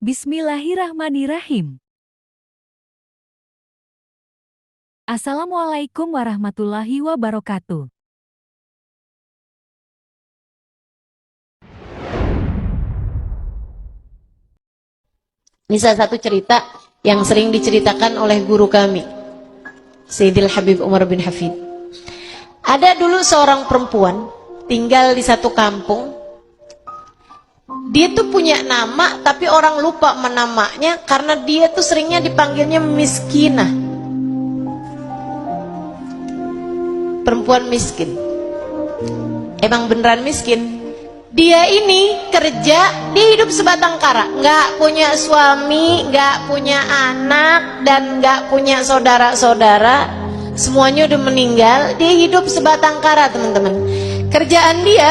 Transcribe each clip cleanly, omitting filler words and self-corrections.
Bismillahirrahmanirrahim. Assalamualaikum warahmatullahi wabarakatuh. Ini salah satu cerita yang sering diceritakan oleh guru kami, Sayyidil Habib Umar bin Hafid. Ada dulu seorang perempuan tinggal di satu kampung. Dia tuh punya nama tapi orang lupa menamanya karena dia tuh seringnya dipanggilnya miskinah. Perempuan miskin. Emang beneran miskin. Dia ini kerja, dia hidup sebatang kara, nggak punya suami, nggak punya anak, dan nggak punya saudara-saudara. Semuanya udah meninggal. Dia hidup sebatang kara, teman-teman. Kerjaan dia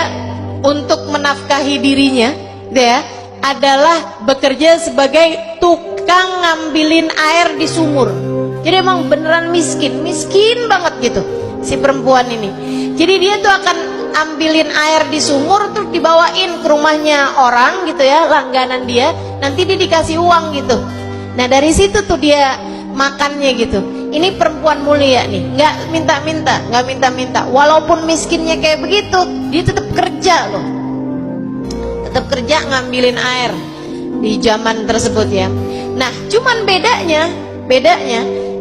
untuk menafkahi dirinya, dia adalah bekerja sebagai tukang ngambilin air di sumur. Jadi emang beneran miskin, miskin banget gitu si perempuan ini. Jadi dia tuh akan ambilin air di sumur tuh dibawain ke rumahnya orang gitu ya, langganan dia, nanti dia dikasih uang gitu. Nah dari situ tuh dia makannya gitu. Ini perempuan mulia nih, nggak minta-minta, walaupun miskinnya kayak begitu, dia tetap kerja loh, tetap kerja ngambilin air di zaman tersebut ya. Nah cuman bedanya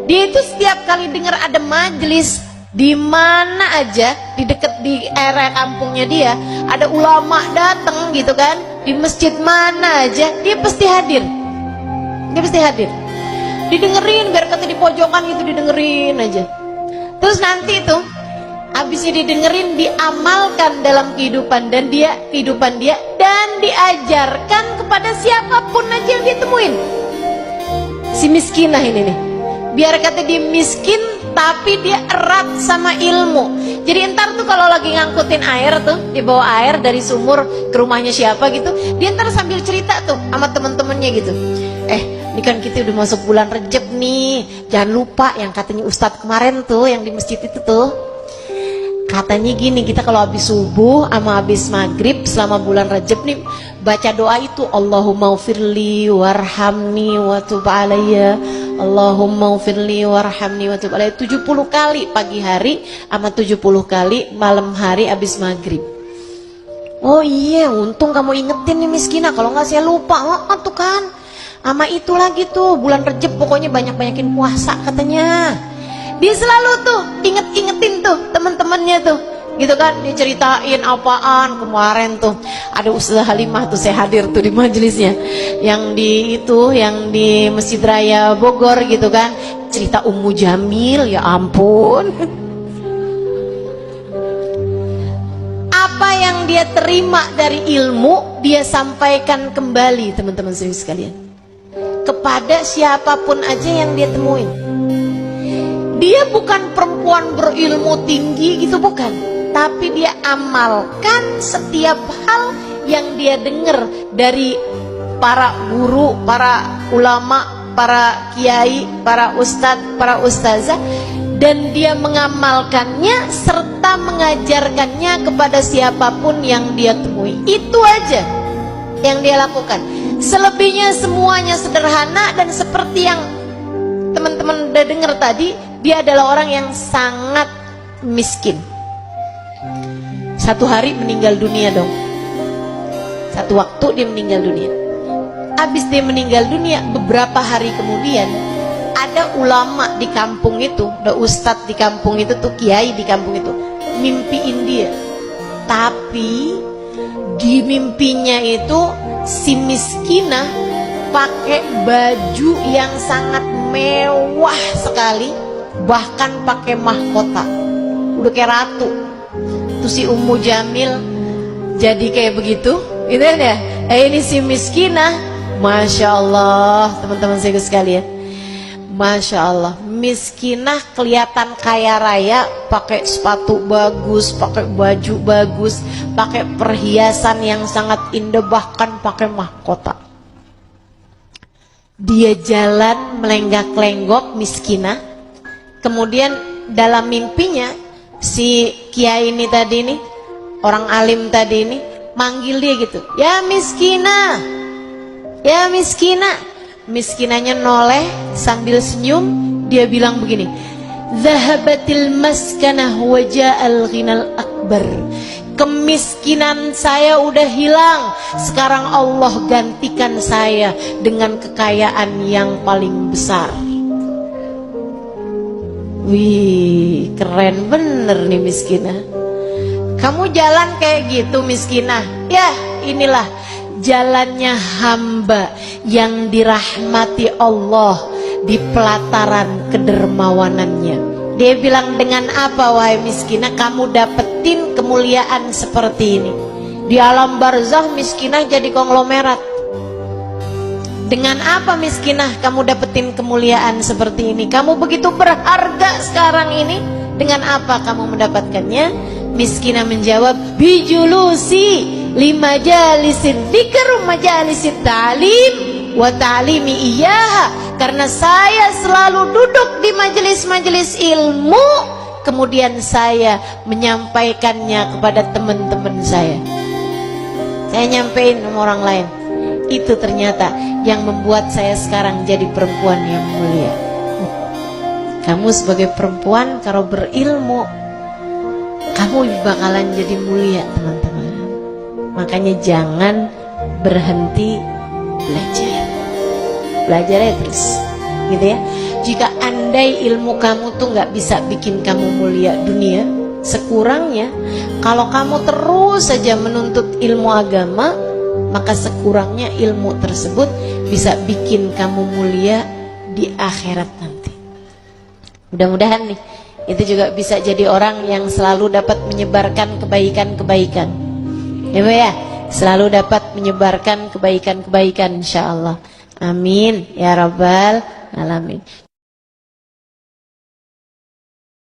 dia itu setiap kali dengar ada majelis di mana aja di dekat di area kampungnya dia ada ulama datang gitu kan, di masjid mana aja dia pasti hadir, didengerin, biar kata di pojokan gitu didengerin aja. Terus nanti tuh habisnya didengerin, diamalkan dalam kehidupan dia dan diajarkan kepada siapapun aja yang ditemuin. Si miskinah ini nih, biar kata dia miskin tapi dia erat sama ilmu. Jadi entar tuh kalau lagi ngangkutin air tuh, dibawa air dari sumur ke rumahnya siapa gitu, dia entar sambil cerita tuh sama temen-temennya gitu. Ini kan kita udah masuk bulan Rejab nih, jangan lupa yang katanya Ustadz kemarin tuh yang di masjid itu tuh, katanya gini, kita kalau habis subuh sama habis maghrib selama bulan Rajab nih baca doa itu, Allahumma ufirli warhamni wa tub alayya, Allahumma ufirli warhamni wa tub alayya, 70 kali pagi hari sama 70 kali malam hari habis maghrib. Oh iya, untung kamu ingetin nih miskinah, kalau nggak saya lupa. Oh tuh kan, sama itu lagi tuh bulan Rajab pokoknya banyak-banyakin puasa katanya. Dia selalu tuh ingetin tuh teman-temannya tuh gitu kan, diceritain apaan kemarin tuh ada Ustazah Halimah tuh, saya hadir tuh di majelisnya yang di Masjid Raya Bogor gitu kan, cerita Ummu Jamil, ya ampun. Apa yang dia terima dari ilmu dia sampaikan kembali, teman-teman sekalian, kepada siapapun aja yang dia temuin. Dia bukan perempuan berilmu tinggi gitu, bukan, tapi dia amalkan setiap hal yang dia dengar dari para guru, para ulama, para kiai, para ustadz, para ustazah, dan dia mengamalkannya serta mengajarkannya kepada siapapun yang dia temui. Itu aja yang dia lakukan. Selebihnya semuanya sederhana, dan seperti yang teman-teman udah dengar tadi, dia adalah orang yang sangat miskin. Satu hari meninggal dunia dong. Satu waktu dia meninggal dunia. Habis dia meninggal dunia, beberapa hari kemudian ada ulama di kampung itu, ada ustadz di kampung itu tuh, kiai di kampung itu, mimpiin dia. Tapi di mimpinya itu si miskinah pakai baju yang sangat mewah sekali, bahkan pakai mahkota, udah kayak ratu. Tuh si Ummu Jamil jadi kayak begitu gitu ya. Ini si miskinah, Masya Allah teman-teman saya sekalian, Masya Allah, miskinah kelihatan kaya raya, pakai sepatu bagus, pakai baju bagus, pakai perhiasan yang sangat indah, bahkan pakai mahkota. Dia jalan melenggak-lenggok miskinah. Kemudian dalam mimpinya si kiai ini tadi nih, orang alim tadi ini manggil dia gitu, ya miskinah, Ya miskinah. Miskinanya noleh sambil senyum, dia bilang begini, zahabatil maskanah wa ja'al ghinal akbar. Kemiskinan saya udah hilang, sekarang Allah gantikan saya dengan kekayaan yang paling besar. Wih, keren bener nih miskinah. Kamu jalan kayak gitu miskinah. Ya, inilah jalannya hamba yang dirahmati Allah di pelataran kedermawanannya. Dia bilang, dengan apa wahai miskinah kamu dapetin kemuliaan seperti ini? Di alam barzah miskinah jadi konglomerat. Dengan apa miskinah kamu dapetin kemuliaan seperti ini? Kamu begitu berharga sekarang ini. Dengan apa kamu mendapatkannya? Miskinah menjawab, bijulusi lima jalisin dzikr majalisit ta'lim wa ta'limi iyaha. Karena saya selalu duduk di majelis-majelis ilmu, kemudian saya menyampaikannya kepada teman-teman saya. Saya nyampein sama orang lain. Itu ternyata yang membuat saya sekarang jadi perempuan yang mulia. Kamu sebagai perempuan kalau berilmu, kamu bakalan jadi mulia teman-teman. Makanya jangan berhenti belajar. Belajarnya terus, gitu ya. Jika andai ilmu kamu tuh nggak bisa bikin kamu mulia dunia, sekurangnya kalau kamu terus saja menuntut ilmu agama, maka sekurangnya ilmu tersebut bisa bikin kamu mulia di akhirat nanti. Mudah-mudahan nih, itu juga bisa jadi orang yang selalu dapat menyebarkan kebaikan-kebaikan. Ya Bu ya, selalu dapat menyebarkan kebaikan-kebaikan insyaallah. Amin ya rabbal alamin.